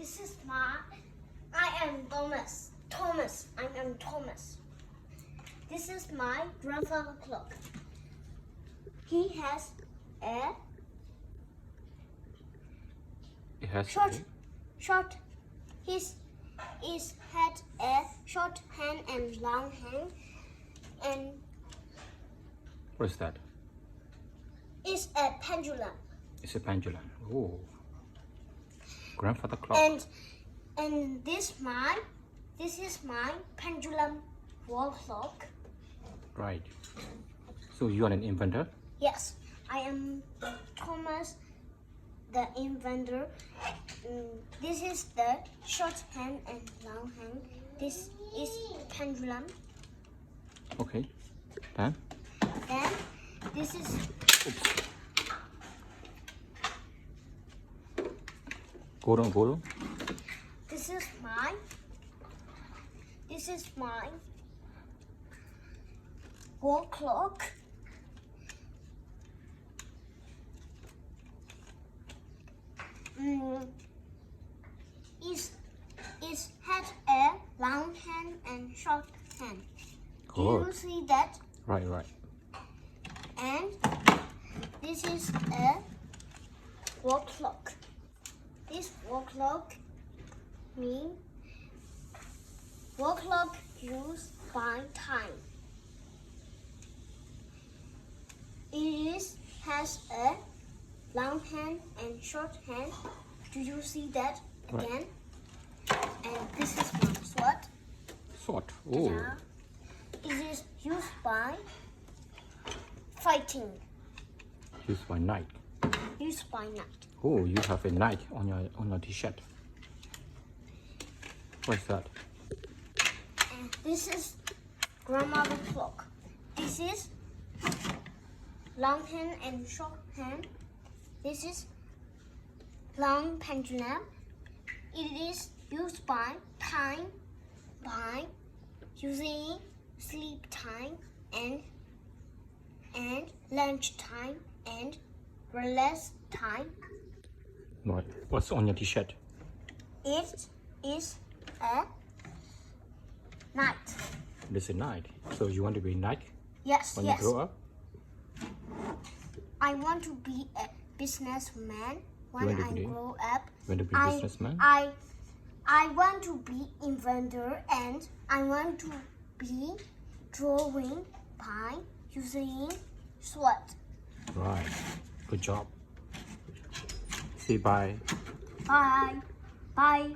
This is I am Thomas. I am Thomas. This is my grandfather clock. He has a short. His had a short hand and long hand, and What is that? it's a pendulum. It's a pendulum. Oh, grandfather clock. And this is my pendulum wall clock. Right. So you are an inventor? Yes, I am Thomas, the inventor. This is the short hand and long hand. This is pendulum. Okay. Then? Then this is Oops. Go on. This is my wall clock. It had a long hand and short hand. Do you Good. see that? Right. And this is a wall clock. This wall clock used by time. Has a long hand and short hand. Do you see that again? Right. And this is my sword. Sword. Oh. Yeah. It is used by fighting. Used by knight. Used by night. Oh, you have a knight on your t-shirt. What's that? And this is grandmother clock. This is long hand and short hand. This is long pendulum. It is used by time, by using sleep time and lunch time and rest time. What? What's on your t-shirt? It is a night. This is a knight. So you want to be a knight Yes, when yes. you grow up? I want to be a businessman when want to I be? grow up. You want to be a businessman? I want to be inventor, and I want to be drawing by using sword. Right. Good job. Say bye. Bye. Bye.